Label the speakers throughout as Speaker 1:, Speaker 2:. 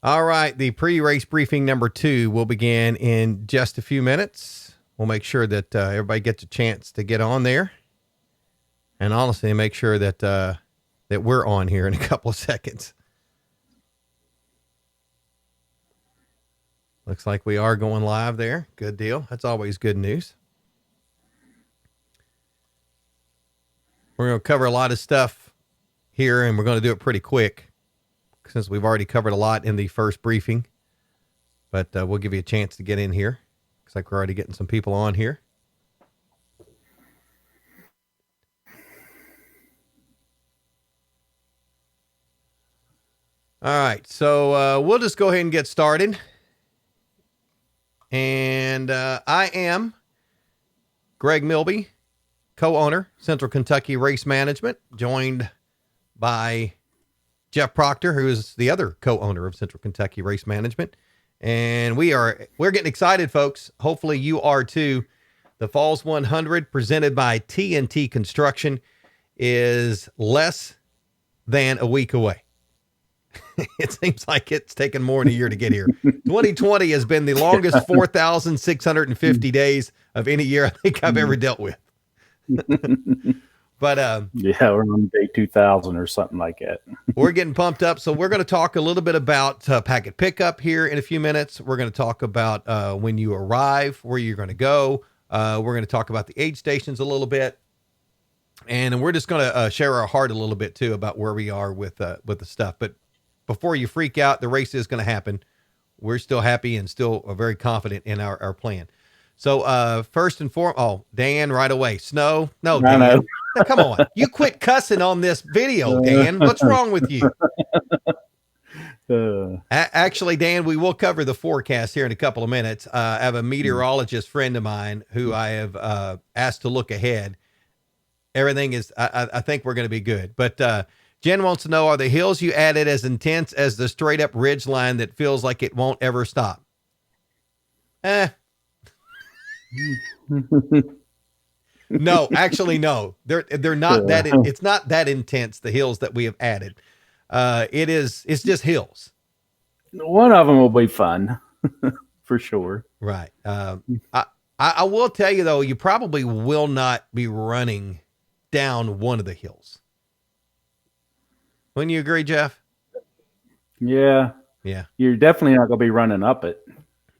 Speaker 1: All right, the pre-race briefing number 2 will begin in just a few minutes. We'll make sure that everybody gets a chance to get on there, and honestly, make sure that that we're on here in a couple of seconds. Looks like we are going live there. Good deal. That's always good news. We're going to cover a lot of stuff here, and we're going to do it pretty quick since we've already covered a lot in the first briefing. But we'll give you a chance to get in here. Looks like we're already getting some people on here. All right, so we'll just go ahead and get started. And I am Greg Milby, co-owner, Central Kentucky Race Management, joined by Jeff Proctor, who is the other co-owner of Central Kentucky Race Management. And we're getting excited, folks. Hopefully you are too. The Falls 100 presented by TNT Construction is less than a week away. It seems like it's taken more than a year to get here. 2020 has been the longest 4,650 days of any year I think I've ever dealt with. But
Speaker 2: yeah, we're on day 2000 or something like that.
Speaker 1: We're getting pumped up. So we're going to talk a little bit about packet pickup here in a few minutes. We're going to talk about when you arrive, where you're going to go. We're going to talk about the aid stations a little bit. And we're just going to share our heart a little bit too about where we are with the stuff. But before you freak out, the race is going to happen. We're still happy and still very confident in our plan. So first and foremost, Dan, right away. Snow? No, Dan. Now, come on. You quit cussing on this video, Dan. What's wrong with you? Actually, Dan, we will cover the forecast here in a couple of minutes. I have a meteorologist friend of mine who I have asked to look ahead. Everything is, I think we're going to be good. But Jen wants to know, are the hills you added as intense as the straight up ridge line that feels like it won't ever stop? No, actually, no. They're not that. It's not that intense. The hills that we have added, it's just hills.
Speaker 2: One of them will be fun, for sure.
Speaker 1: Right. I will tell you though, you probably will not be running down one of the hills. Wouldn't you agree, Jeff?
Speaker 2: Yeah.
Speaker 1: Yeah.
Speaker 2: You're definitely not going to be running up it.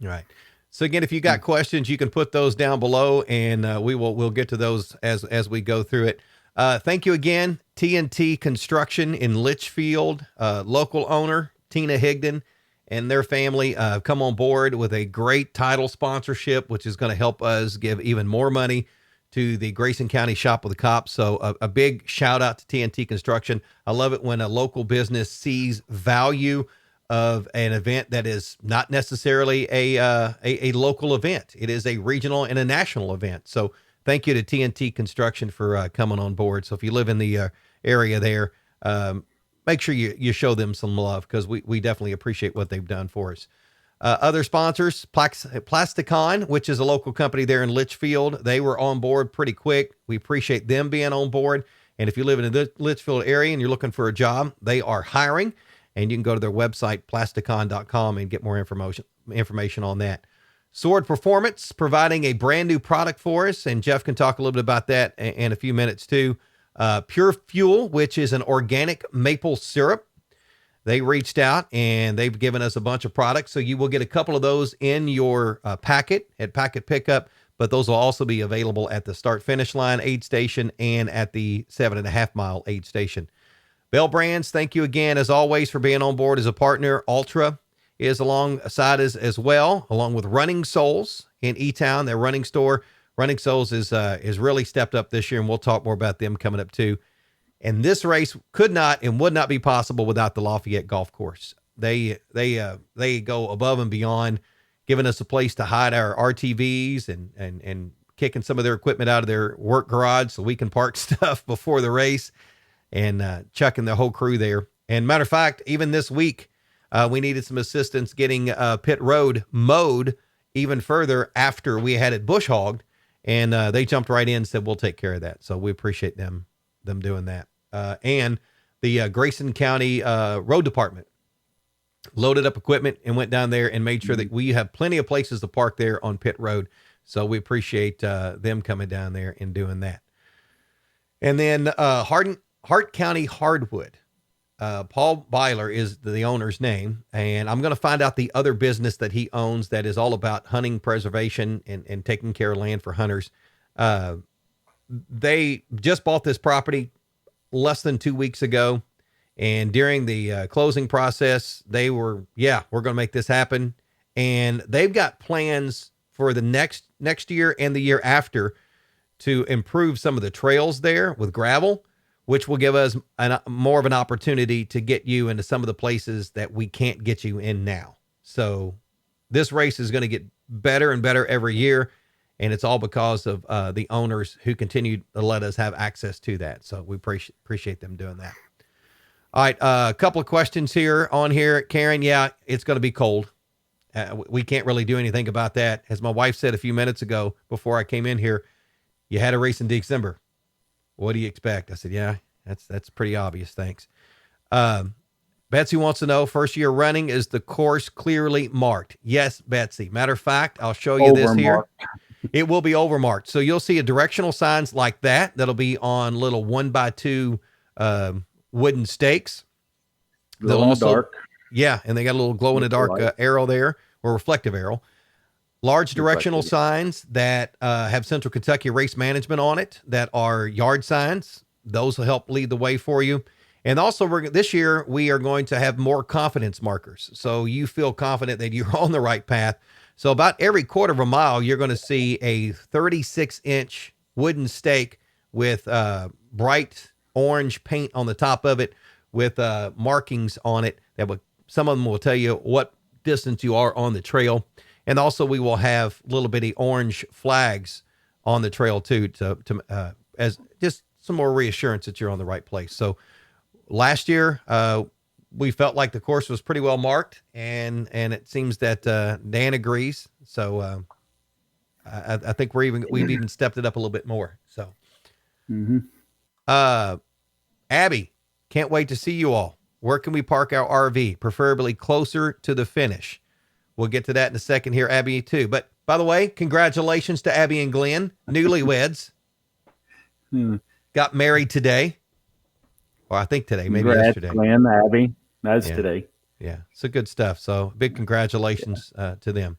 Speaker 1: Right. So again, if you got questions, you can put those down below, and we'll get to those as we go through it. Thank you again, TNT Construction in Litchfield, local owner Tina Higdon and their family come on board with a great title sponsorship, which is going to help us give even more money to the Grayson County Shop with the Cops. So a big shout out to TNT Construction. I love it when a local business sees value of an event that is not necessarily a local event. It is a regional and a national event. So thank you to TNT Construction for coming on board. So if you live in the area there, make sure you show them some love, because we definitely appreciate what they've done for us. Other sponsors, Plasticon, which is a local company there in Litchfield. They were on board pretty quick. We appreciate them being on board. And if you live in the Litchfield area and you're looking for a job, they are hiring. And you can go to their website, plasticon.com, and get more information on that. Sword Performance, providing a brand new product for us. And Jeff can talk a little bit about that in a few minutes too. Pure Fuel, which is an organic maple syrup. They reached out and they've given us a bunch of products. So you will get a couple of those in your packet at packet pickup, but those will also be available at the start finish line aid station and at the 7.5 mile aid station. Bell Brands, thank you again, as always, for being on board as a partner. Ultra is alongside us as well, along with Running Souls in E-Town, their running store. Running Souls is really stepped up this year, and we'll talk more about them coming up too. And this race could not and would not be possible without the Lafayette Golf Course. They go above and beyond, giving us a place to hide our RTVs and kicking some of their equipment out of their work garage so we can park stuff before the race, and chucking the whole crew there. And matter of fact, even this week, we needed some assistance getting pit road mowed even further after we had it bush hogged, and they jumped right in and said, we'll take care of that. So we appreciate them doing that. And the Grayson County Road Department loaded up equipment and went down there and made sure that we have plenty of places to park there on pit road. So we appreciate them coming down there and doing that. And then Hart County Hardwood. Paul Byler is the owner's name, and I'm going to find out the other business that he owns that is all about hunting preservation and taking care of land for hunters. They just bought this property less than 2 weeks ago, and during the closing process, they were, we're going to make this happen. And they've got plans for the next year and the year after to improve some of the trails there with gravel, which will give us more of an opportunity to get you into some of the places that we can't get you in now. So this race is going to get better and better every year. And it's all because of the owners who continue to let us have access to that. So we appreciate them doing that. All right. A couple of questions here on here. Karen, yeah, it's going to be cold. We can't really do anything about that. As my wife said a few minutes ago before I came in here, you had a race in December. What do you expect? I said, yeah, that's pretty obvious. Thanks. Betsy wants to know, first year running, is the course clearly marked? Yes, Betsy. Matter of fact, I'll show you this here. It will be overmarked. So you'll see a directional signs like that. That'll be on little 1x2 wooden stakes.
Speaker 2: Glow in the dark.
Speaker 1: Yeah. And they got a little glow in the dark arrow there, or reflective arrow. Large directional signs that have Central Kentucky Race Management on it that are yard signs. Those will help lead the way for you. And also this year, we are going to have more confidence markers. So you feel confident that you're on the right path. So about every quarter of a mile, you're going to see a 36-inch wooden stake with bright orange paint on the top of it with markings on it. Some of them will tell you what distance you are on the trail. And also we will have little bitty orange flags on the trail too, as just some more reassurance that you're on the right place. So last year, we felt like the course was pretty well marked, and it seems that Dan agrees. So I think we've even stepped it up a little bit more. So, Abby, can't wait to see you all. Where can we park our RV? Preferably closer to the finish. We'll get to that in a second here, Abby, too. But by the way, congratulations to Abby and Glenn, newlyweds. Got married today. Well, I think today, maybe yesterday.
Speaker 2: Glenn, Abby, that's today.
Speaker 1: Yeah, so good stuff. So big congratulations to them.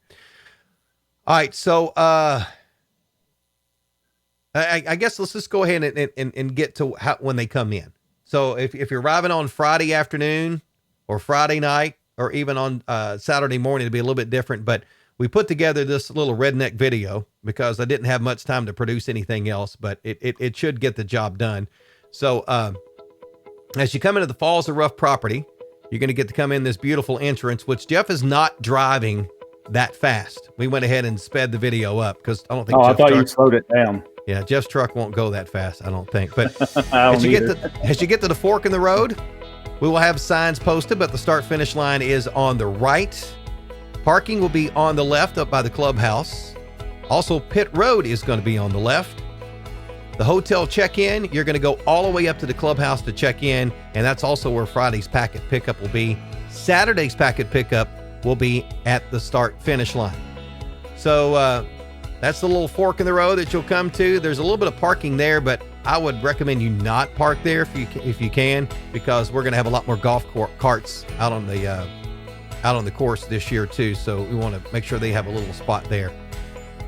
Speaker 1: All right, so I guess let's just go ahead and get to when they come in. So if you're arriving on Friday afternoon or Friday night, or even on Saturday morning, it'll be a little bit different. But we put together this little redneck video because I didn't have much time to produce anything else, but it should get the job done. So as you come into the Falls of Rough property, you're going to get to come in this beautiful entrance, which Jeff is not driving that fast. We went ahead and sped the video up because I don't think
Speaker 2: I thought you slowed it down.
Speaker 1: Yeah, Jeff's truck won't go that fast, I don't think. But as you get to the fork in the road, we will have signs posted, but the start-finish line is on the right. Parking will be on the left up by the clubhouse. Also, pit road is going to be on the left. The hotel check-in, you're going to go all the way up to the clubhouse to check in, and that's also where Friday's packet pickup will be. Saturday's packet pickup will be at the start-finish line. So that's the little fork in the road that you'll come to. There's a little bit of parking there, but I would recommend you not park there if you can, because we're going to have a lot more golf carts out on the course this year too. So we want to make sure they have a little spot there.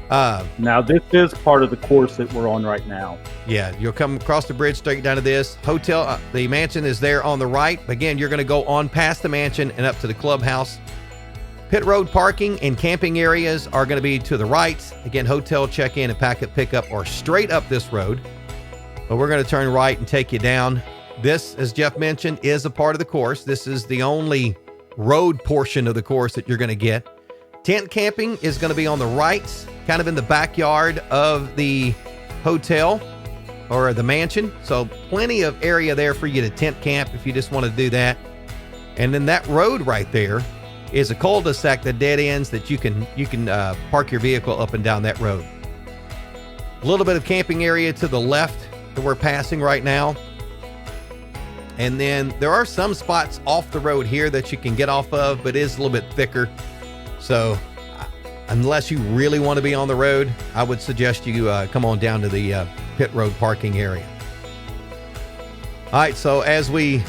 Speaker 2: Now this is part of the course that we're on right now.
Speaker 1: Yeah, you'll come across the bridge straight down to this hotel. The mansion is there on the right. Again, you're going to go on past the mansion and up to the clubhouse. Pit road parking and camping areas are going to be to the right. Again, hotel check-in and packet pickup are straight up this road. But we're going to turn right and take you down. This, as Jeff mentioned, is a part of the course. This is the only road portion of the course that you're going to get. Tent camping is going to be on the right, kind of in the backyard of the hotel or the mansion. So plenty of area there for you to tent camp if you just want to do that. And then that road right there is a cul-de-sac that dead ends that you can park your vehicle up and down that road. A little bit of camping area to the left that we're passing right now. And then there are some spots off the road here that you can get off of, but it is a little bit thicker. So unless you really want to be on the road, I would suggest you come on down to the pit road parking area. All right, so as we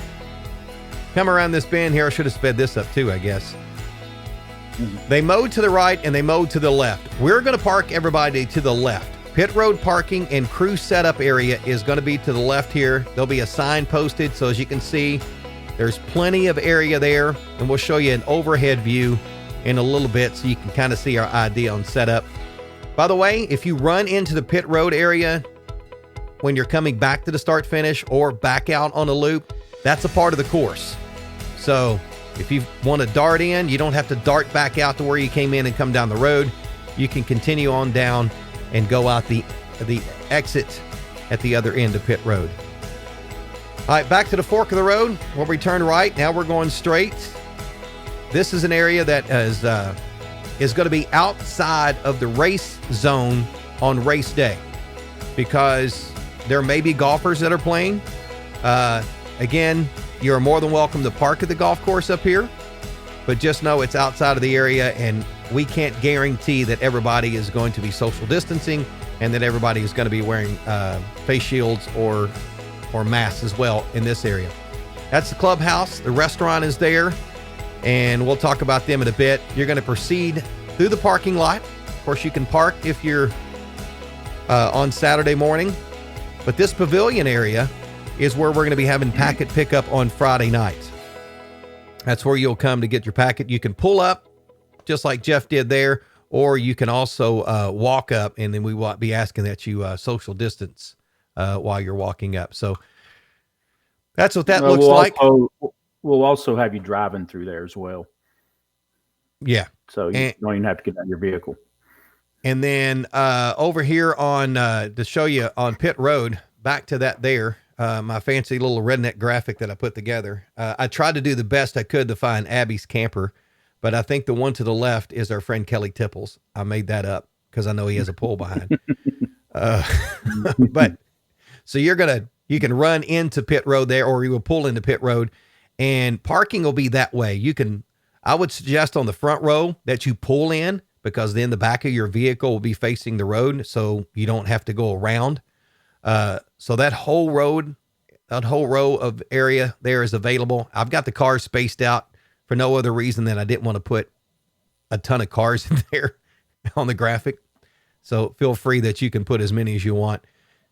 Speaker 1: come around this bend here, I should have sped this up too, I guess. They mowed to the right and they mowed to the left. We're going to park everybody to the left. Pit road parking and crew setup area is going to be to the left here. There'll be a sign posted, so as you can see, there's plenty of area there, and we'll show you an overhead view in a little bit so you can kind of see our idea on setup. By the way, if you run into the pit road area when you're coming back to the start finish or back out on a loop, that's a part of the course. So if you want to dart in, you don't have to dart back out to where you came in and come down the road. You can continue on down and go out the exit at the other end of pit road. All right, back to the fork of the road where we turn right. Now we're going straight. This is an area that is going to be outside of the race zone on race day because there may be golfers that are playing. Again, you're more than welcome to park at the golf course up here, but just know it's outside of the area, and we can't guarantee that everybody is going to be social distancing and that everybody is going to be wearing face shields or masks as well in this area. That's the clubhouse. The restaurant is there, and we'll talk about them in a bit. You're going to proceed through the parking lot. Of course, you can park if you're on Saturday morning, but this pavilion area is where we're going to be having packet pickup on Friday night. That's where you'll come to get your packet. You can pull up just like Jeff did there, or you can also walk up, and then we will be asking that you social distance while you're walking up. So that's what that looks like.
Speaker 2: We'll also have you driving through there as well.
Speaker 1: Yeah.
Speaker 2: So you don't even have to get out of your vehicle.
Speaker 1: And then over here on to show you on pit road, back to that there, my fancy little redneck graphic that I put together. I tried to do the best I could to find Abby's camper, but I think the one to the left is our friend Kelly Tipples. I made that up because I know he has a pull behind. But so you can run into pit road there, or you will pull into pit road, and parking will be that way. I would suggest on the front row that you pull in, because then the back of your vehicle will be facing the road, so you don't have to go around. So that whole row of area there is available. I've got the cars spaced out for no other reason than I didn't want to put a ton of cars in there on the graphic. So feel free that you can put as many as you want.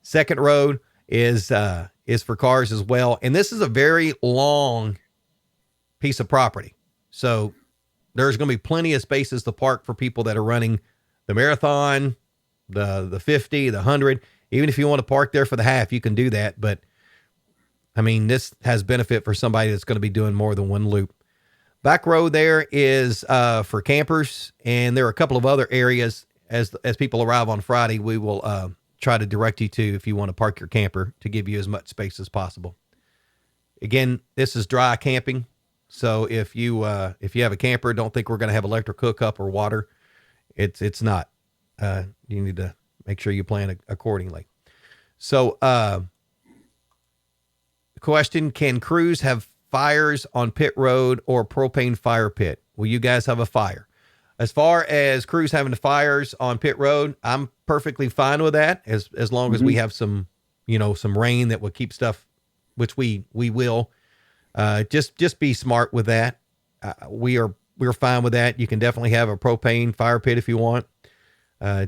Speaker 1: Second row is for cars as well. And this is a very long piece of property. So there's going to be plenty of spaces to park for people that are running the marathon, the 50, the 100. Even if you want to park there for the half, you can do that. But I mean, this has benefit for somebody that's going to be doing more than one loop. Back row there is for campers, and there are a couple of other areas as people arrive on Friday. We will try to direct you to if you want to park your camper to give you as much space as possible. Again, this is dry camping, so if you have a camper, don't think we're going to have electric hookup or water. It's not. You need to make sure you plan accordingly. So, question: can crews have fires on pit road or propane fire pit? Will you guys have a fire? As far as crews having the fires on pit road, I'm perfectly fine with that as long as we have some rain that will keep stuff, which we will. Just be smart with that. We're fine with that. You can definitely have a propane fire pit if you want.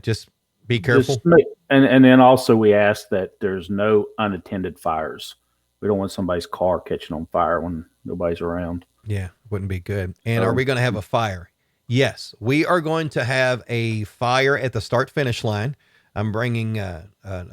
Speaker 1: Just be careful.
Speaker 2: And then also we ask that there's no unattended fires. We don't want somebody's car catching on fire when nobody's around.
Speaker 1: Yeah, wouldn't be good. And are we going to have a fire? Yes, we are going to have a fire at the start finish line. I'm bringing a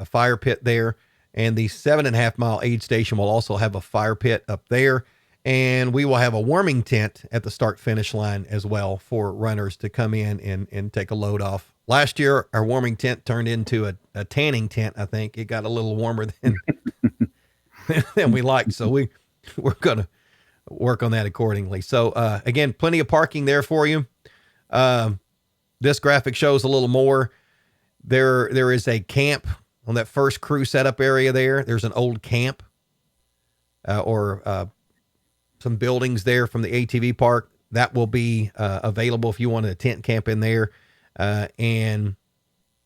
Speaker 1: fire pit there, and the 7.5 mile aid station will also have a fire pit up there. And we will have a warming tent at the start finish line as well for runners to come in and take a load off. Last year, our warming tent turned into a tanning tent. I think it got a little warmer than we liked. So we're going to work on that accordingly. So, again, plenty of parking there for you. This graphic shows a little more. There is a camp on that first crew setup area there. There's an old camp. or some buildings there from the ATV park. That will be available if you want to tent camp in there. And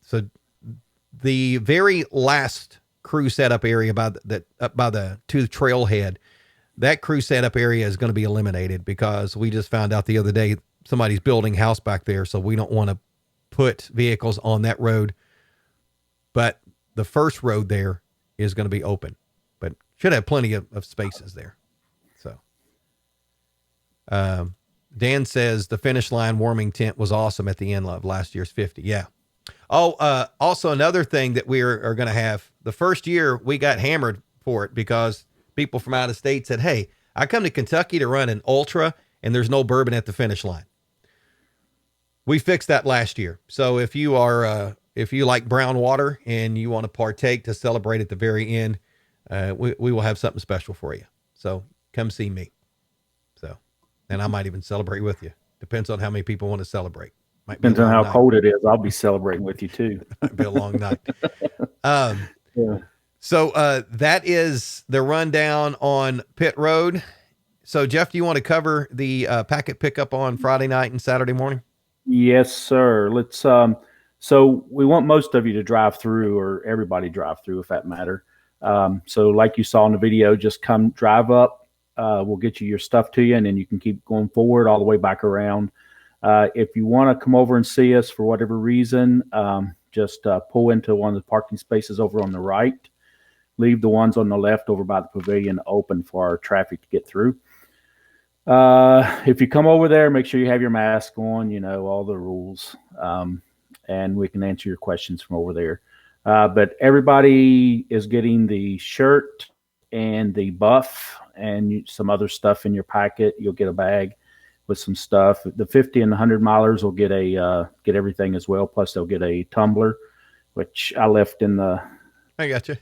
Speaker 1: so the very last crew setup area up by the trailhead, that crew setup area is going to be eliminated because we just found out the other day somebody's building a house back there. So we don't want to put vehicles on that road. But the first road there is going to be open, but should have plenty of spaces there. So, Dan says the finish line warming tent was awesome at the end of last year's 50. Yeah. Oh, also another thing that we are going to have, the first year we got hammered for it because people from out of state said, "Hey, I come to Kentucky to run an ultra and there's no bourbon at the finish line." We fixed that last year. So if you like brown water and you want to partake to celebrate at the very end, we will have something special for you. So come see me. So, and I might even celebrate with you. Depends on how many people want to celebrate.
Speaker 2: Depends on how cold it is. I'll be celebrating with you too.
Speaker 1: Might be a long night.
Speaker 2: Yeah.
Speaker 1: So that is the rundown on pit road. So Jeff, do you want to cover the packet pickup on Friday night and Saturday morning?
Speaker 2: Yes, sir. Let's, so we want most of you to drive through, or everybody drive through if that matter. So like you saw in the video, just come drive up. We'll get you your stuff to you and then you can keep going forward all the way back around. If you want to come over and see us for whatever reason, just pull into one of the parking spaces over on the right. Leave the ones on the left over by the pavilion open for our traffic to get through. If you come over there, make sure you have your mask on, you know, all the rules, and we can answer your questions from over there. But everybody is getting the shirt and the buff and some other stuff in your packet. You'll get a bag with some stuff. The 50 and the 100 milers will get get everything as well. Plus they'll get a tumbler, which I left in the.
Speaker 1: I got you.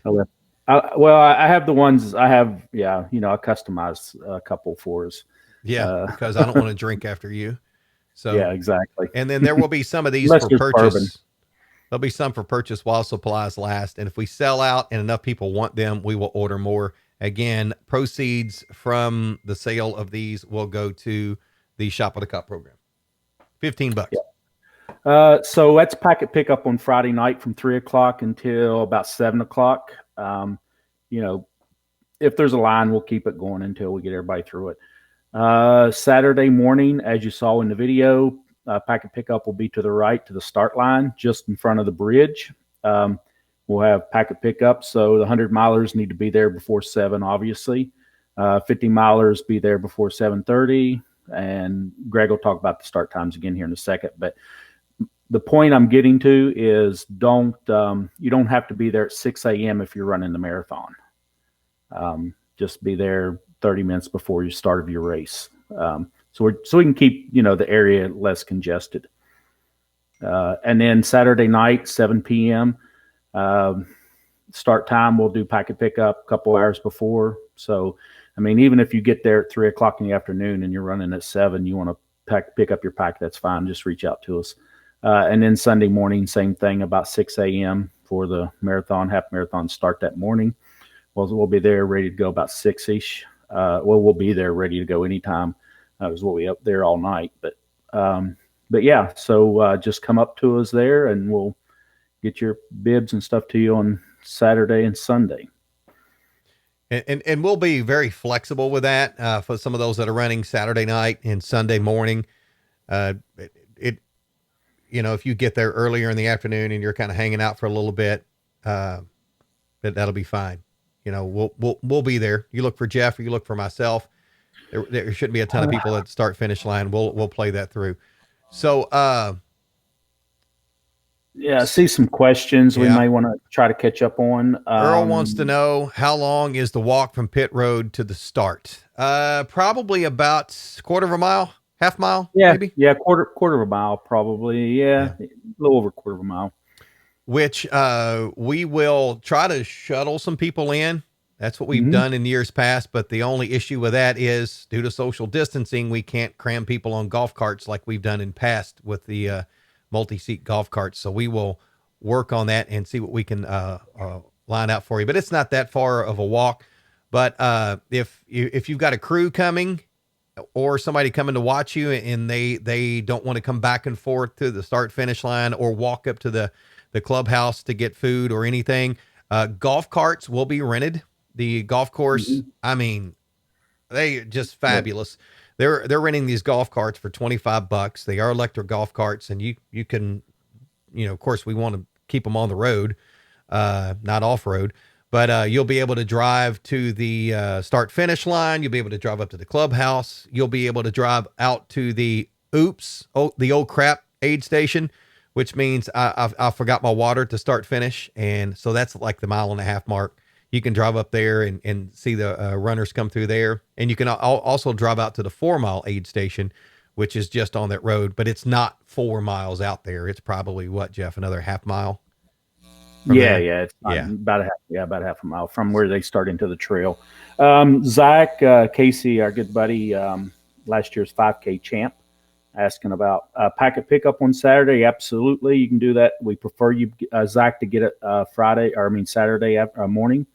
Speaker 2: I have the ones I have. Yeah, you know, I customized a couple for us.
Speaker 1: Yeah, because I don't want to drink after you. So
Speaker 2: yeah, exactly.
Speaker 1: And then there will be some of these for purchase. Bourbon. There'll be some for purchase while supplies last. And if we sell out and enough people want them, we will order more. Again, proceeds from the sale of these will go to the Shop with a Cup program. $15.
Speaker 2: Yeah. So that's packet pickup on Friday night from 3:00 until about 7:00. You know, if there's a line, we'll keep it going until we get everybody through it. Saturday morning, as you saw in the video, packet pickup will be to the right to the start line, just in front of the bridge. We'll have packet pickup. So the 100 milers need to be there before 7, obviously. 50 milers be there before 7:30. And Greg will talk about the start times again here in a second. But the point I'm getting to is you don't have to be there at 6 a.m. if you're running the marathon. Just be there 30 minutes before you start of your race. So we can keep, you know, the area less congested. And then Saturday night, 7 p.m. Start time, we'll do packet pickup a couple hours before. So, I mean, even if you get there at 3:00 in the afternoon and you're running at 7, you want to pick up your pack, that's fine. Just reach out to us. And then Sunday morning, same thing, about 6 a.m. for the marathon, half marathon start that morning. We'll be there ready to go about 6-ish. We'll be there ready to go anytime. Because we'll be up there all night. But yeah, so just come up to us there and we'll get your bibs and stuff to you on Saturday and Sunday.
Speaker 1: And we'll be very flexible with that for some of those that are running Saturday night and Sunday morning. You know, if you get there earlier in the afternoon and you're kind of hanging out for a little bit, that'll be fine. You know, we'll be there. You look for Jeff or you look for myself. There shouldn't be a ton of people at the start finish line. We'll play that through. So,
Speaker 2: yeah, I see some questions we may want to try to catch up on.
Speaker 1: Earl wants to know, how long is the walk from pit road to the start? Probably about quarter of a mile, half mile.
Speaker 2: Yeah.
Speaker 1: Maybe?
Speaker 2: Yeah. Quarter of a mile, probably. Yeah. A little over quarter of a mile.
Speaker 1: Which, we will try to shuttle some people in. That's what we've done in years past. But the only issue with that is due to social distancing, we can't cram people on golf carts like we've done in past with the, multi-seat golf carts. So we will work on that and see what we can line out for you. But it's not that far of a walk. But if you've got a crew coming or somebody coming to watch you and they don't want to come back and forth to the start finish line or walk up to the clubhouse to get food or anything, golf carts will be rented. The golf course, I mean, they just fabulous. They're renting these golf carts for $25. They are electric golf carts, and you can, of course, we want to keep them on the road, not off road. But you'll be able to drive to the start finish line. You'll be able to drive up to the clubhouse. You'll be able to drive out to the the old crap aid station, which means I forgot my water to start finish, and so that's like the 1.5 mile mark. You can drive up there and see the runners come through there. And you can also drive out to the 4 mile aid station, which is just on that road, but it's not 4 miles out there. It's probably what, Jeff, another 1/2 mile?
Speaker 2: Yeah. It's about about 1/2 mile from where they start into the trail. Zach Casey, our good buddy, last year's 5K champ, asking about packet pickup on Saturday. Absolutely. You can do that. We prefer you, Zach, to get it Saturday morning.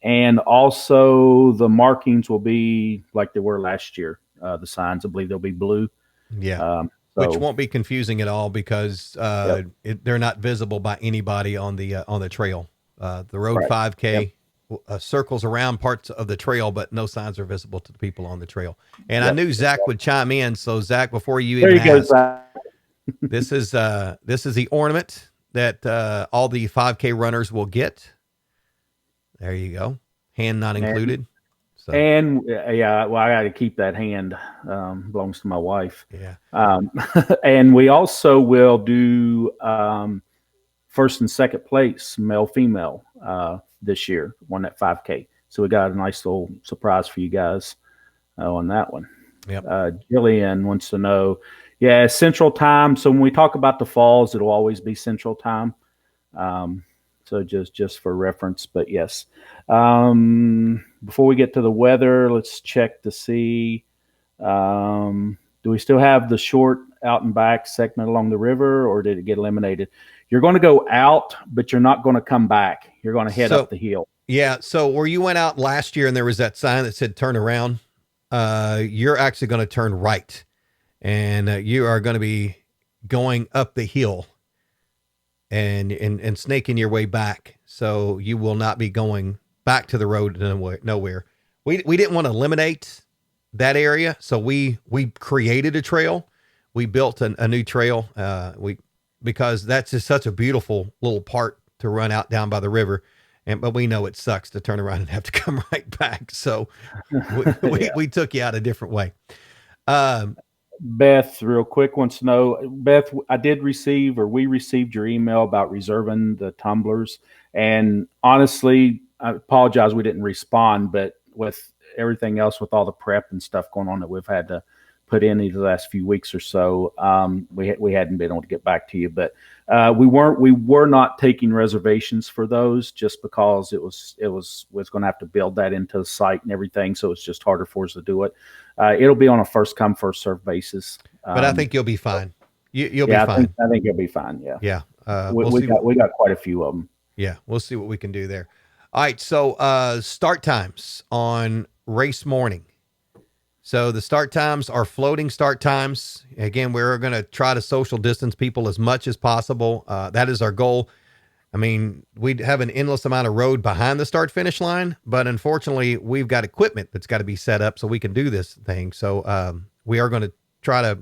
Speaker 2: And also the markings will be like they were last year. The signs, I believe they'll be blue.
Speaker 1: Yeah. Which won't be confusing at all because they're not visible by anybody on the trail. The road 5K circles around parts of the trail, but no signs are visible to the people on the trail. And I knew Zach would chime in. So Zach, before you even ask, this is the ornament that all the 5K runners will get. There you go. Hand not included. So.
Speaker 2: And I got to keep that hand. Belongs to my wife.
Speaker 1: Yeah.
Speaker 2: And we also will do first and second place, male, female, this year, won that 5K. So we got a nice little surprise for you guys on that one.
Speaker 1: Yep.
Speaker 2: Jillian wants to know, Central Time. So when we talk about the falls, it'll always be Central Time. So just for reference, but yes. Before we get to the weather, let's check to see, do we still have the short out and back segment along the river, or did it get eliminated? You're going to go out, but you're not going to come back. You're going to head up the hill.
Speaker 1: Yeah. So where you went out last year and there was that sign that said turn around, you're actually going to turn right, and you are going to be going up the hill and snaking your way back. So you will not be going back to the road nowhere. We didn't want to eliminate that area. So we created a trail. We built a new trail. Because that's just such a beautiful little part to run out down by the river. But we know it sucks to turn around and have to come right back. So we took you out a different way.
Speaker 2: Beth, real quick, wants to know, Beth, we received your email about reserving the tumblers. And honestly, I apologize we didn't respond, but with everything else, with all the prep and stuff going on that we've had to put in the last few weeks or so, we hadn't been able to get back to you. But we were not taking reservations for those just because it was going to have to build that into the site and everything. So it's just harder for us to do it. It'll be on a first come, first serve basis.
Speaker 1: But I think you'll be fine. You'll be fine.
Speaker 2: I think you'll be fine. Yeah.
Speaker 1: Yeah.
Speaker 2: We got quite a few of them.
Speaker 1: Yeah. We'll see what we can do there. All right. So start times on race morning. So the start times are floating start times. Again, we're going to try to social distance people as much as possible. That is our goal. I mean, we have an endless amount of road behind the start finish line, but unfortunately we've got equipment that's got to be set up so we can do this thing. So we are going to try to,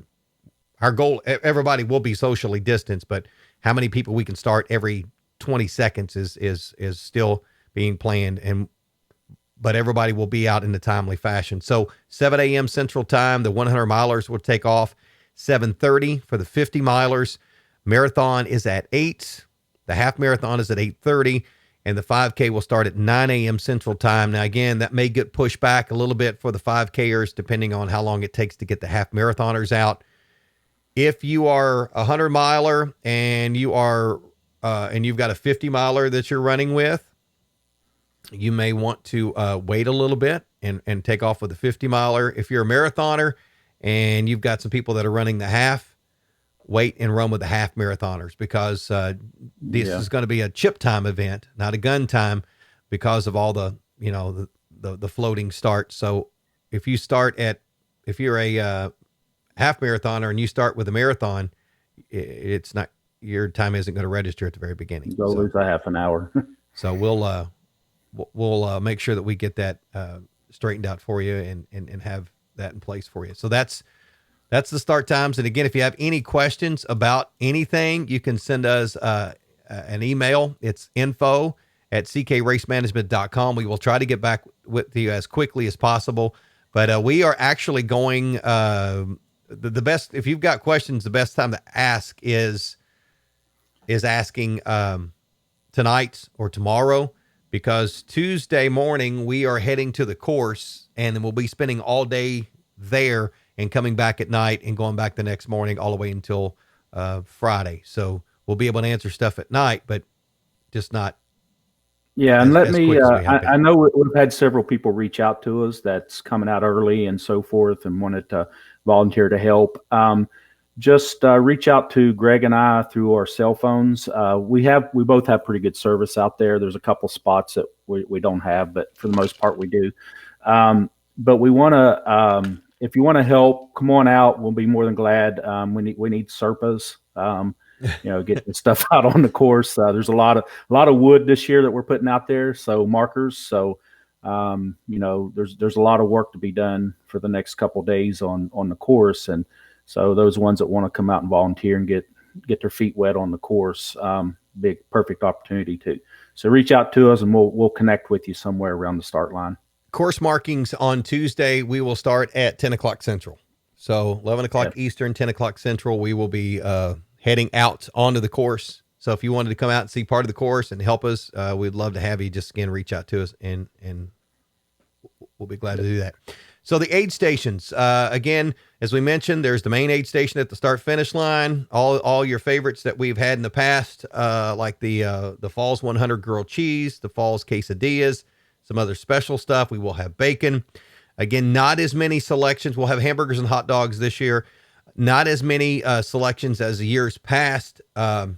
Speaker 1: our goal, everybody will be socially distanced, but how many people we can start every 20 seconds is still being planned. But everybody will be out in a timely fashion. So 7 a.m. Central Time, the 100 milers will take off. 7:30 for the 50 milers. Marathon is at 8. The half marathon is at 8:30. And the 5K will start at 9 a.m. Central Time. Now, again, that may get pushed back a little bit for the 5Kers, depending on how long it takes to get the half marathoners out. If you are a 100 miler and you've got a 50 miler that you're running with, you may want to wait a little bit and take off with a 50 miler. If you're a marathoner and you've got some people that are running the half, wait and run with the half marathoners, because this is going to be a chip time event, not a gun time, because of all the the floating start. So if you're a half marathoner and you start with a marathon, it's not, your time isn't going to register at the very beginning.
Speaker 2: Go lose a half an hour.
Speaker 1: So we'll make sure that we get that straightened out for you and have that in place for you. So that's the start times. And again, if you have any questions about anything, you can send us an email. It's info@ckracemanagement.com. We will try to get back with you as quickly as possible. But we are actually going, the best, if you've got questions, the best time to ask is asking tonight or tomorrow, because Tuesday morning we are heading to the course, and then we'll be spending all day there and coming back at night and going back the next morning all the way until Friday. So we'll be able to answer stuff at night, but just not.
Speaker 2: Yeah, and let me, I know we've had several people reach out to us that's coming out early and so forth and wanted to volunteer to help. Just reach out to Greg and I through our cell phones. We both have pretty good service out there. There's a couple spots that we don't have, but for the most part we do. But we want to, if you want to help, come on out. We'll be more than glad. We need Serpas. Get the stuff out on the course. There's a lot of wood this year that we're putting out there. So markers. So, there's a lot of work to be done for the next couple of days on the course. And so those ones that want to come out and volunteer and get their feet wet on the course, big, perfect opportunity too. So reach out to us and we'll connect with you somewhere around the start line.
Speaker 1: Course markings on Tuesday, we will start at 10 o'clock Central. So 11 o'clock Eastern, 10 o'clock Central, we will be, heading out onto the course. So if you wanted to come out and see part of the course and help us, we'd love to have you. Just again, reach out to us and we'll be glad to do that. So the aid stations, again, as we mentioned, there's the main aid station at the start finish line. All your favorites that we've had in the past, like the Falls 100 grilled cheese, the Falls quesadillas, some other special stuff. We will have bacon. Again, not as many selections. We'll have hamburgers and hot dogs this year. Not as many selections as the years past, but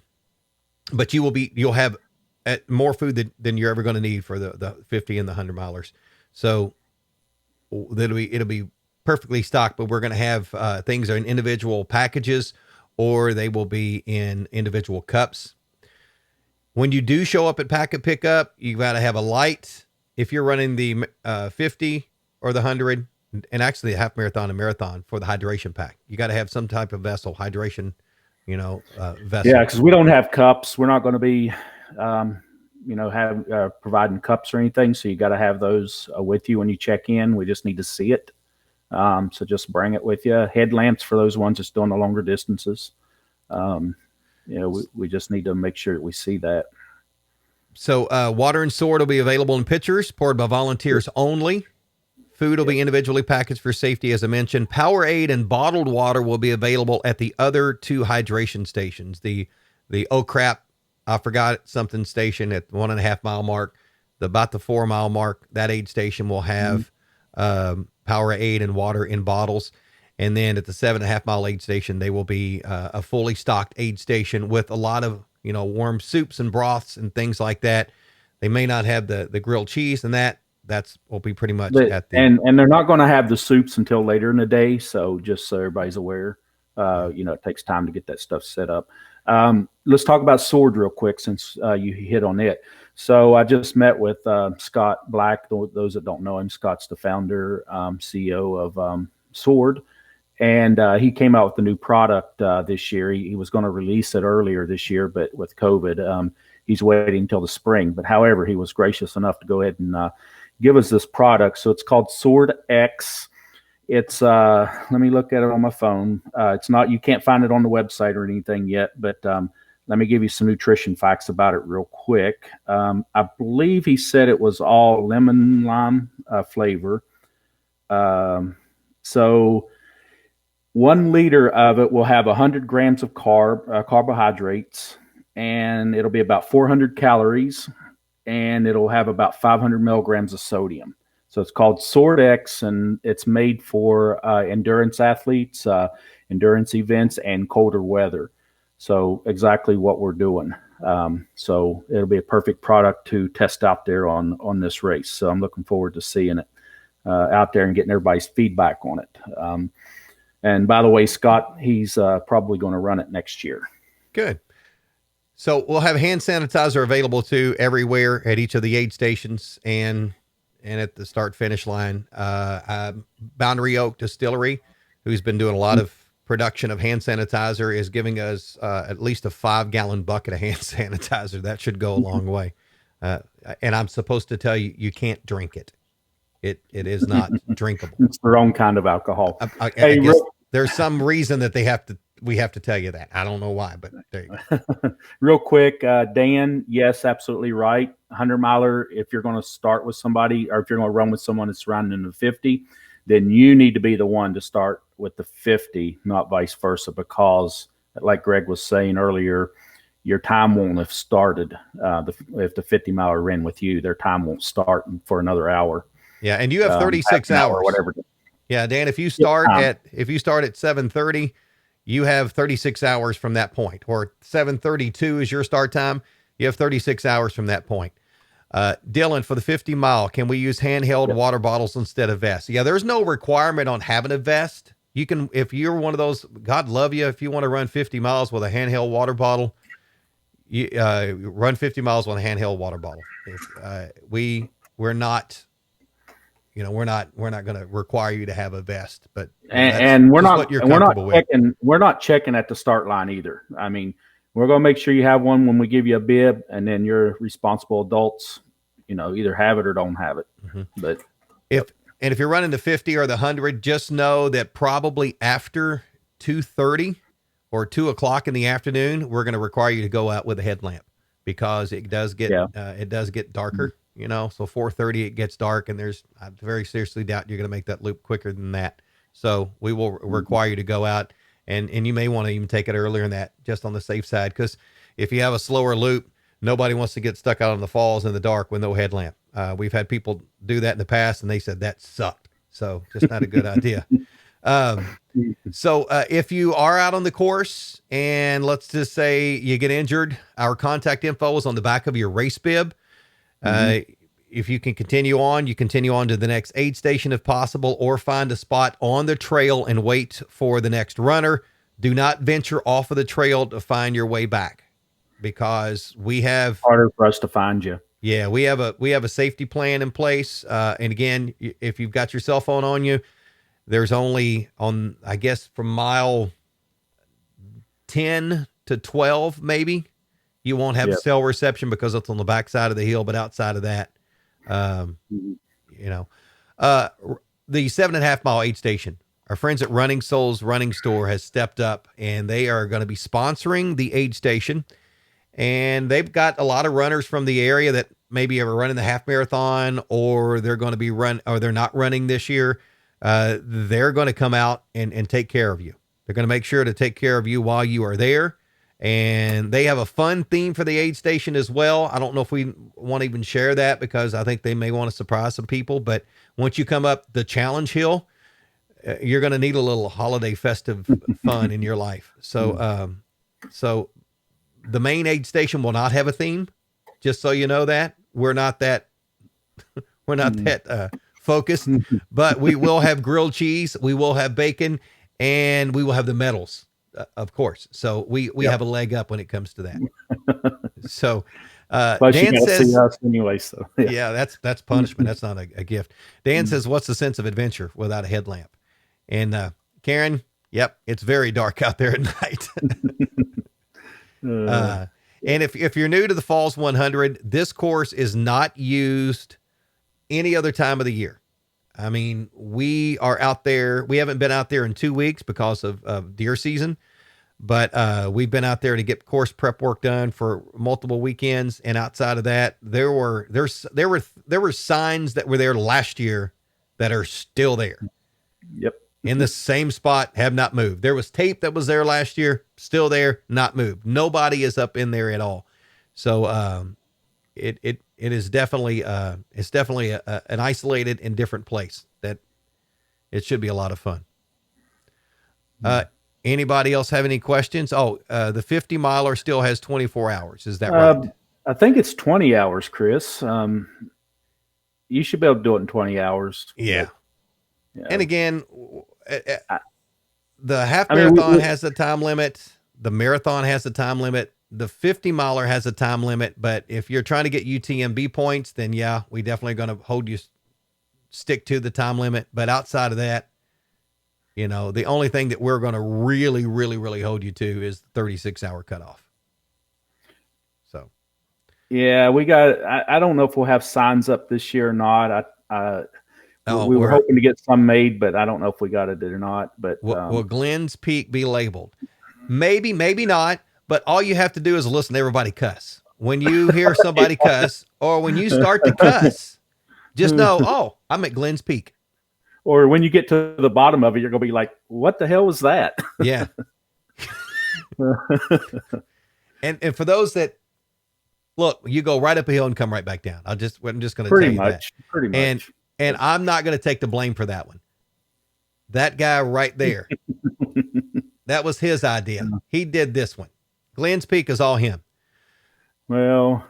Speaker 1: you'll have more food than you're ever going to need for the 50 and the 100 milers. So it'll be perfectly stocked, but we're going to have things in individual packages, or they will be in individual cups. When you do show up at packet pickup, you got to have a light. If you're running the 50 or the 100, and actually a half marathon and marathon for the hydration pack, you got to have some type of vessel, hydration, vessel.
Speaker 2: Yeah, because we don't have cups. We're not going to be, providing cups or anything. So you got to have those with you when you check in. We just need to see it. So just bring it with you. Headlamps for those ones that's doing the longer distances. We just need to make sure that we see that.
Speaker 1: So water and sword will be available in pitchers, poured by volunteers only. Food will be individually packaged for safety, as I mentioned. Powerade and bottled water will be available at the other two hydration stations. The oh crap, I forgot something station at the 1.5 mile mark, about the 4 mile mark. That aid station will have Powerade and water in bottles. And then at the 7.5 mile aid station, they will be a fully stocked aid station with a lot of warm soups and broths and things like that. They may not have the grilled cheese and will be pretty much at the
Speaker 2: and they're not going to have the soups until later in the day. So just so everybody's aware, it takes time to get that stuff set up. Let's talk about Sword real quick since you hit on it. So I just met with Scott Black. Those that don't know him, Scott's the founder, CEO of Sword, and he came out with a new product this year. He was going to release it earlier this year, but with COVID, he's waiting until the spring. But however, he was gracious enough to go ahead and give us this product. So it's called Sword X. It's let me look at it on my phone. It's not, you can't find it on the website or anything yet, but let me give you some nutrition facts about it real quick. I believe he said it was all lemon lime flavor. So 1 liter of it will have 100 grams of carbohydrates, and it'll be about 400 calories. And it'll have about 500 milligrams of sodium. So it's called Sword X, and it's made for endurance athletes, endurance events, and colder weather. So exactly what we're doing. So it'll be a perfect product to test out there on this race. So I'm looking forward to seeing it out there and getting everybody's feedback on it. And by the way, Scott, he's probably going to run it next year.
Speaker 1: Good. So we'll have hand sanitizer available too everywhere at each of the aid stations and at the start finish line. Boundary Oak Distillery, who's been doing a lot of production of hand sanitizer, is giving us at least a 5-gallon bucket of hand sanitizer. That should go a long way. And I'm supposed to tell you, you can't drink it. It is not drinkable.
Speaker 2: It's their own kind of alcohol.
Speaker 1: I guess there's some reason that we have to tell you that. I don't know why, but there you go.
Speaker 2: Real quick, Dan, yes, absolutely right. 100-miler, if you're going to start with somebody or if you're going to run with someone that's running the 50, then you need to be the one to start with the 50, not vice versa, because like Greg was saying earlier, your time won't have started. If the 50-miler ran with you, their time won't start for another hour.
Speaker 1: Yeah, and you have 36 hours.
Speaker 2: Or whatever.
Speaker 1: Yeah, Dan, if you start at 7:30, you have 36 hours from that point, or 7:32 is your start time. You have 36 hours from that point. Dylan, for the 50-mile, can we use handheld water bottles instead of vests? Yeah, there's no requirement on having a vest. You can, if you're one of those, God love you, if you want to run 50 miles with a handheld water bottle, you run 50 miles with a handheld water bottle. We're not going to require you to have a vest, but
Speaker 2: we're not checking at the start line either. I mean, we're going to make sure you have one when we give you a bib, and then you're responsible adults, either have it or don't have it.
Speaker 1: Mm-hmm.
Speaker 2: But
Speaker 1: if you're running the 50 or the 100, just know that probably after 2:30 or 2 o'clock in the afternoon, we're going to require you to go out with a headlamp, because it does get darker. So 4:30 it gets dark, and I very seriously doubt you're going to make that loop quicker than that. So we will require you to go out, and you may want to even take it earlier than that, just on the safe side, because if you have a slower loop, nobody wants to get stuck out on the falls in the dark with no headlamp. We've had people do that in the past, and they said that sucked. So just not a good idea. So if you are out on the course and let's just say you get injured, our contact info is on the back of your race bib. If you can continue on, you continue on to the next aid station if possible, or find a spot on the trail and wait for the next runner. Do not venture off of the trail to find your way back, because we have
Speaker 2: harder for us to find you.
Speaker 1: Yeah, we have a safety plan in place. And again, if you've got your cell phone on you, there's only I guess from mile 10 to 12, maybe, you won't have cell reception because it's on the back side of the hill. But outside of that, the 7.5 mile aid station, our friends at Running Souls Running Store has stepped up, and they are going to be sponsoring the aid station. And they've got a lot of runners from the area that maybe are running the half marathon, or they're going to be they're not running this year. They're going to come out and take care of you. They're going to make sure to take care of you while you are there. And they have a fun theme for the aid station as well. I don't know if we want to even share that, because I think they may want to surprise some people. But once you come up the challenge hill, you're going to need a little holiday festive fun in your life. So the main aid station will not have a theme, just so you know that. We're not that focused, but we will have grilled cheese, we will have bacon, and we will have the medals, of course. So we have a leg up when it comes to that. So Dan says, see us
Speaker 2: anyway, so
Speaker 1: yeah, that's punishment. That's not a gift. Dan says, what's the sense of adventure without a headlamp? And Karen, yep, it's very dark out there at night. And if you're new to the Falls 100, this course is not used any other time of the year. I mean, we are out there. We haven't been out there in 2 weeks because of deer season, but we've been out there to get course prep work done for multiple weekends. And outside of that, there were signs that were there last year that are still there.
Speaker 2: Yep.
Speaker 1: In the same spot, have not moved. There was tape that was there last year, still there, not moved. Nobody is up in there at all. So it is definitely an isolated and different place that it should be a lot of fun. Anybody else have any questions? Oh, the 50 miler still has 24 hours. Is that right?
Speaker 2: I think it's 20 hours, Chris. You should be able to do it in 20 hours.
Speaker 1: Yeah.
Speaker 2: But, yeah.
Speaker 1: And again,
Speaker 2: I-
Speaker 1: the half
Speaker 2: I mean,
Speaker 1: marathon has a time limit. The marathon has a time limit. The 50 miler has a time limit. But if you're trying to get UTMB points, then yeah, we definitely going to hold you, stick to the time limit. But outside of that, you know, the only thing that we're going to really, really, really hold you to is the 36-hour cutoff. So,
Speaker 2: yeah, we got. I don't know if we'll have signs up this year or not. We were hoping to get some made, but I don't know if we got it or not. But
Speaker 1: will Glenn's Peak be labeled? Maybe, maybe not. But all you have to do is listen to everybody cuss. When you hear somebody cuss, or when you start to cuss, just know, oh, I'm at Glenn's Peak.
Speaker 2: Or when you get to the bottom of it, you're going to be like, what the hell was that?
Speaker 1: Yeah. and for those that look, you go right up a hill and come right back down. I'm just going to tell you that.
Speaker 2: Pretty much.
Speaker 1: And I'm not going to take the blame for that one. That guy right there, that was his idea. He did this one. Glenn's Peak is all him.
Speaker 2: Well,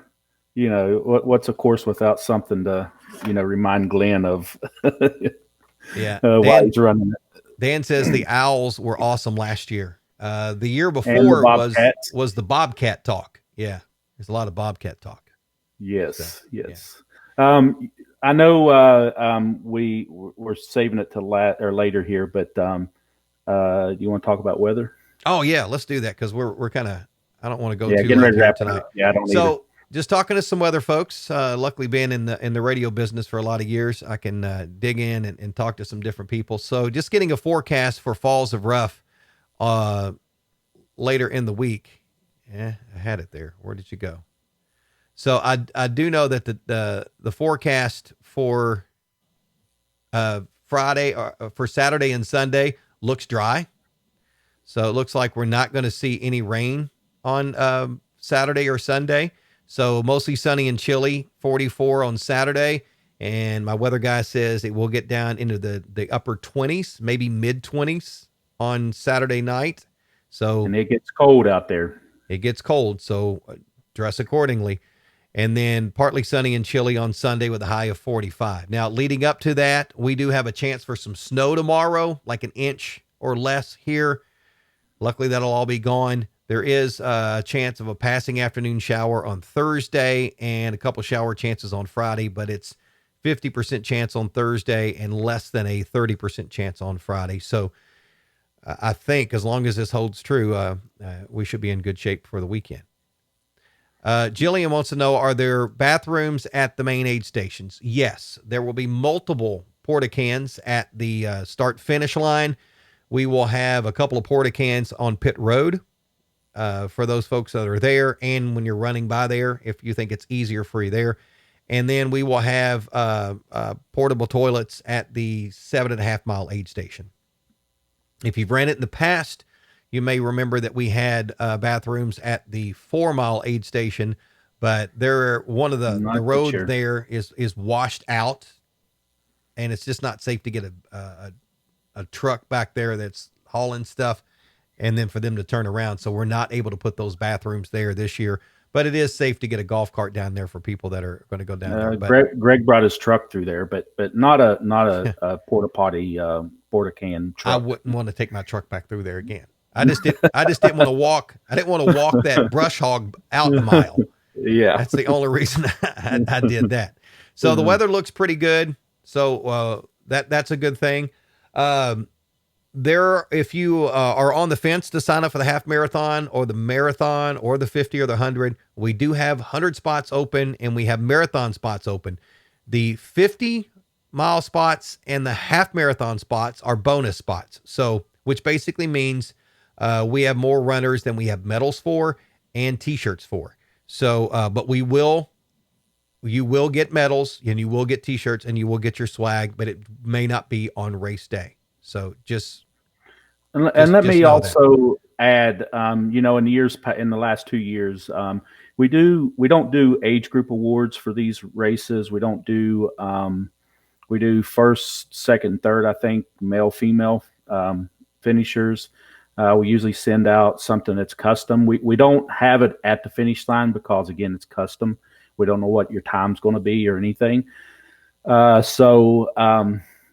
Speaker 2: you know, what's a course without something to, you know, remind Glenn of
Speaker 1: yeah.
Speaker 2: Why he's running it.
Speaker 1: Dan says the Owls were awesome last year. The year before was the Bobcat talk. Yeah. There's a lot of Bobcat talk.
Speaker 2: Yes.
Speaker 1: So,
Speaker 2: yes. Yeah. I know we're saving it to later here, but do you want to talk about weather?
Speaker 1: Oh yeah, let's do that because we're kind of, I don't want to go too
Speaker 2: late
Speaker 1: here tonight.
Speaker 2: Yeah, I don't.
Speaker 1: So just talking to some weather folks. Luckily, being in the radio business for a lot of years, I can dig in and talk to some different people. So just getting a forecast for Falls of Rough later in the week. Yeah, I had it there. Where did you go? So I do know that the forecast for Friday or for Saturday and Sunday looks dry. So it looks like we're not going to see any rain on Saturday or Sunday. So mostly sunny and chilly, 44 on Saturday. And my weather guy says it will get down into the upper 20s, maybe mid 20s on Saturday night. So
Speaker 2: and it gets cold out there.
Speaker 1: It gets cold. So dress accordingly. And then partly sunny and chilly on Sunday with a high of 45. Now, leading up to that, we do have a chance for some snow tomorrow, like an inch or less here. Luckily, that'll all be gone. There is a chance of a passing afternoon shower on Thursday and a couple shower chances on Friday, but it's 50% chance on Thursday and less than a 30% chance on Friday. So I think as long as this holds true, we should be in good shape for the weekend. Jillian wants to know, are there bathrooms at the main aid stations? Yes, there will be multiple porta cans at the start finish line. We will have a couple of porta cans on pit road for those folks that are there. And when you're running by there, if you think it's easier for you there. And then we will have portable toilets at the 7.5 mile aid station. If you've ran it in the past, you may remember that we had bathrooms at the 4 mile aid station, but one of the roads there is washed out, and it's just not safe to get a truck back there that's hauling stuff and then for them to turn around. So we're not able to put those bathrooms there this year, but it is safe to get a golf cart down there for people that are going to go down there. But
Speaker 2: Greg brought his truck through there, but not a porta potty, porta can truck.
Speaker 1: I wouldn't want to take my truck back through there again. I just didn't want to walk. I didn't want to walk that brush hog out the mile.
Speaker 2: Yeah.
Speaker 1: That's the only reason I did that. So the weather looks pretty good. So that's a good thing. If you are on the fence to sign up for the half marathon or the marathon or the 50 or the 100, we do have 100 spots open and we have marathon spots open. The 50 mile spots and the half marathon spots are bonus spots. So, which basically means we have more runners than we have medals for and t-shirts for. So, but you will get medals and you will get t-shirts and you will get your swag, but it may not be on race day. So
Speaker 2: let me also add, in the last 2 years, we don't do age group awards for these races. We don't do, we do first, second, third, I think, male, female, finishers. We usually send out something that's custom. We don't have it at the finish line because, again, it's custom. We don't know what your time's going to be or anything. So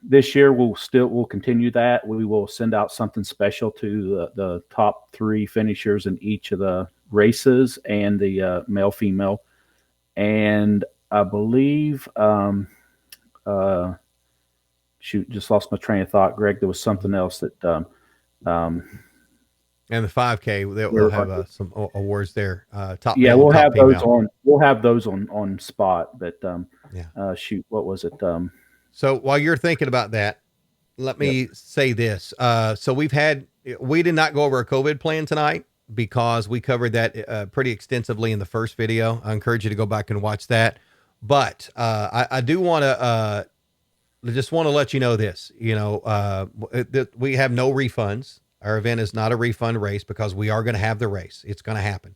Speaker 2: this year we'll continue that. We will send out something special to the top 3 finishers in each of the races, and the male, female, and I believe shoot, just lost my train of thought, Greg. There was something else that
Speaker 1: And the 5K, they'll have some awards there. Top
Speaker 2: yeah,
Speaker 1: male,
Speaker 2: we'll
Speaker 1: top
Speaker 2: have
Speaker 1: female.
Speaker 2: those on. We'll have those on spot. But shoot, what was it?
Speaker 1: So while you're thinking about that, let me say this. So we did not go over a COVID plan tonight because we covered that pretty extensively in the first video. I encourage you to go back and watch that. But I do want to just want to let you know this. You know, we have no refunds. Our event is not a refund race because we are going to have the race. It's going to happen.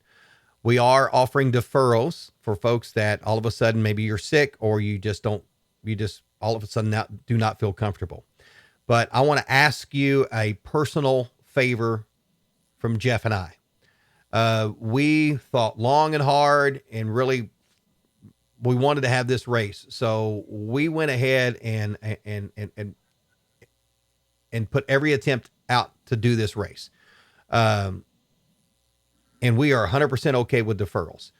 Speaker 1: We are offering deferrals for folks that all of a sudden maybe you're sick or you just all of a sudden do not feel comfortable. But I want to ask you a personal favor from Jeff and I. We thought long and hard and really we wanted to have this race. So we went ahead and put every attempt out to do this race. And we are 100% okay with deferrals,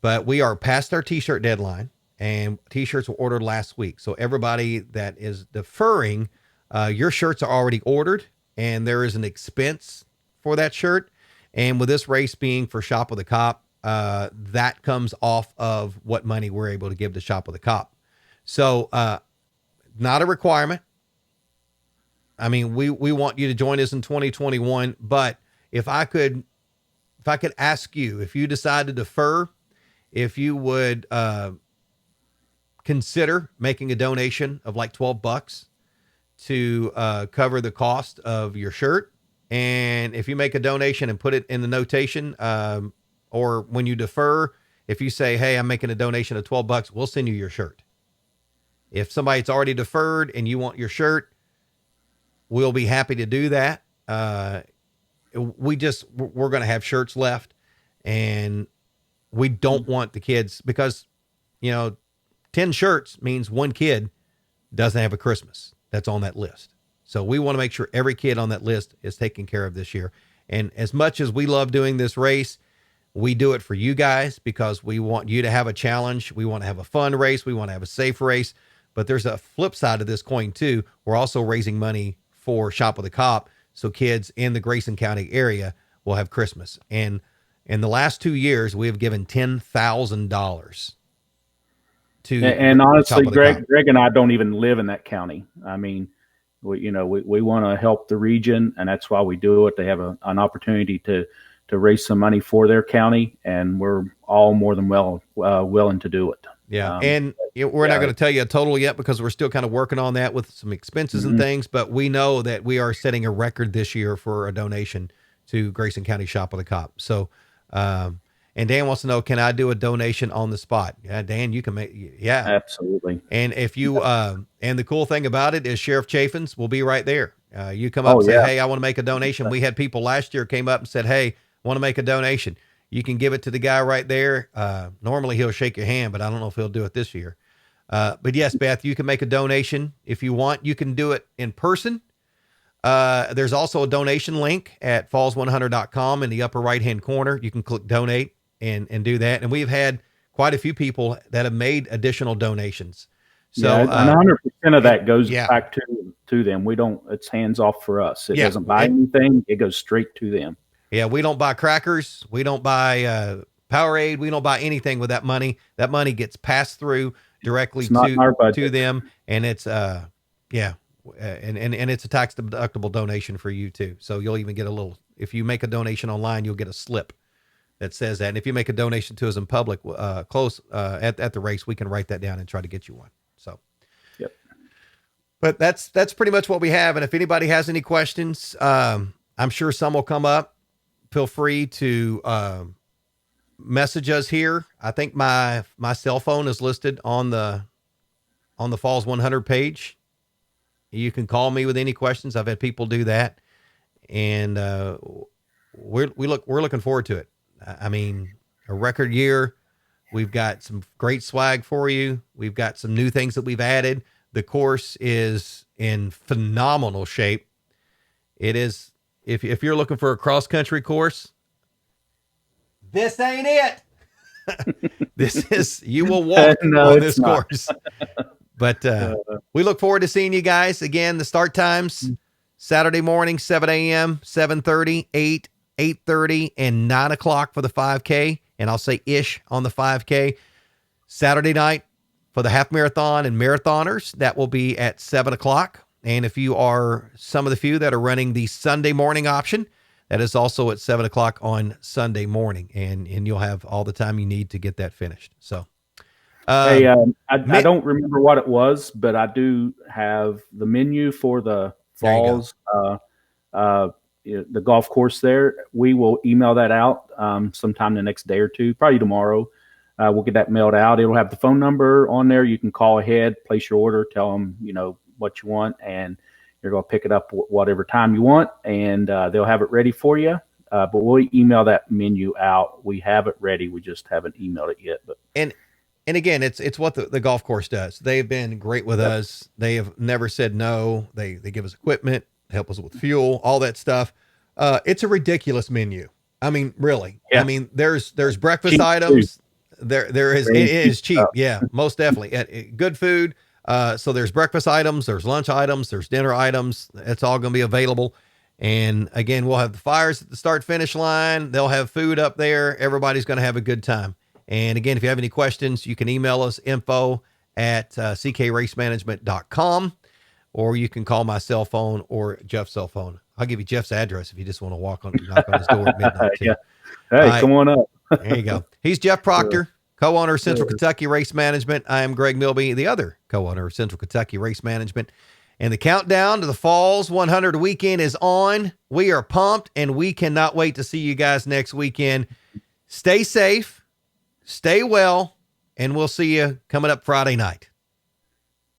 Speaker 1: but we are past our t-shirt deadline, and t-shirts were ordered last week. So everybody that is deferring, your shirts are already ordered, and there is an expense for that shirt. And with this race being for Shop with a Cop, that comes off of what money we're able to give to Shop with a Cop. So, not a requirement. I mean, we want you to join us in 2021, but if I could ask you, if you decide to defer, if you would consider making a donation of like $12 to cover the cost of your shirt. And if you make a donation and put it in the notation, or when you defer, if you say, hey, I'm making a donation of $12, we'll send you your shirt. If somebody's already deferred and you want your shirt, we'll be happy to do that. We're going to have shirts left, and we don't want the kids, because, 10 shirts means one kid doesn't have a Christmas that's on that list. So we want to make sure every kid on that list is taken care of this year. And as much as we love doing this race, we do it for you guys because we want you to have a challenge. We want to have a fun race. We want to have a safe race. But there's a flip side of this coin too. We're also raising money for Shop with a Cop, so kids in the Grayson County area will have Christmas. And in the last 2 years, we have given $10,000 to.
Speaker 2: And honestly, Greg and I don't even live in that county. I mean, we want to help the region, and that's why we do it. They have an opportunity to raise some money for their county, and we're all more than willing to do it.
Speaker 1: Yeah. And we're not going to tell you a total yet because we're still kind of working on that with some expenses and things, but we know that we are setting a record this year for a donation to Grayson County Shop with a Cop. So, and Dan wants to know, can I do a donation on the spot? Yeah, Dan, you can make, yeah,
Speaker 2: absolutely.
Speaker 1: And if you, and the cool thing about it is Sheriff Chaffins will be right there. You come up and say, hey, I want to make a donation. We had people last year came up and said, hey, want to make a donation. You can give it to the guy right there. Normally he'll shake your hand, but I don't know if he'll do it this year. But yes, Beth, you can make a donation if you want. You can do it in person. There's also a donation link at falls100.com in the upper right-hand corner. You can click donate and do that. And we've had quite a few people that have made additional donations. So
Speaker 2: and 100% of that goes back to them. We don't, it's hands off for us. It doesn't buy anything. It goes straight to them.
Speaker 1: Yeah, we don't buy crackers. We don't buy Powerade. We don't buy anything with that money. That money gets passed through directly to them, and it's and it's a tax deductible donation for you too. So you'll even get a little. If you make a donation online, you'll get a slip that says that. And if you make a donation to us in public, close at the race, we can write that down and try to get you one. So,
Speaker 2: yep.
Speaker 1: But that's pretty much what we have. And if anybody has any questions, I'm sure some will come up. Feel free to message us here. I think my cell phone is listed on the Falls 100 page. You can call me with any questions. I've had people do that. and we're looking forward to it. I mean, a record year. We've got some great swag for you. We've got some new things that we've added. The course is in phenomenal shape. It is. If you're looking for a cross country course, this ain't it. This is, you will walk
Speaker 2: No,
Speaker 1: on
Speaker 2: it's
Speaker 1: this
Speaker 2: not.
Speaker 1: course. But we look forward to seeing you guys again. The start times Saturday morning, 7 a.m., 7:30, 8, 8:30, and 9 o'clock for the 5K. And I'll say ish on the 5K. Saturday night for the half marathon and marathoners, that will be at 7 o'clock. And if you are some of the few that are running the Sunday morning option, that is also at 7 o'clock on Sunday morning. And you'll have all the time you need to get that finished. So,
Speaker 2: Hey, I don't remember what it was, but I do have the menu for the falls, the golf course there. We will email that out sometime the next day or two, probably tomorrow. We'll get that mailed out. It'll have the phone number on there. You can call ahead, place your order, tell them, what you want, and you're going to pick it up whatever time you want, and they'll have it ready for you. But we'll email that menu out. We have it ready. We just haven't emailed it yet. But
Speaker 1: And again, it's what the golf course does. They've been great with us. They have never said no. They give us equipment, help us with fuel, all that stuff. It's a ridiculous menu. I mean, really.
Speaker 2: Yeah.
Speaker 1: I mean, there's breakfast
Speaker 2: Cheap
Speaker 1: items. There is, it is cheap.
Speaker 2: stuff.
Speaker 1: Yeah, most definitely. Good food. So there's breakfast items, there's lunch items, there's dinner items. It's all going to be available. And again, we'll have the fires at the start finish line. They'll have food up there. Everybody's going to have a good time. And again, if you have any questions, you can email us info@ckracemanagement.com, or you can call my cell phone or Jeff's cell phone. I'll give you Jeff's address if you just want to knock on his door at midnight too.
Speaker 2: Yeah. Hey, come on up.
Speaker 1: There you go. He's Jeff Proctor, co-owner of Central Kentucky Race Management. I am Greg Milby, the other co-owner of Central Kentucky Race Management. And the countdown to the Falls 100 weekend is on. We are pumped, and we cannot wait to see you guys next weekend. Stay safe, stay well, and we'll see you coming up Friday night.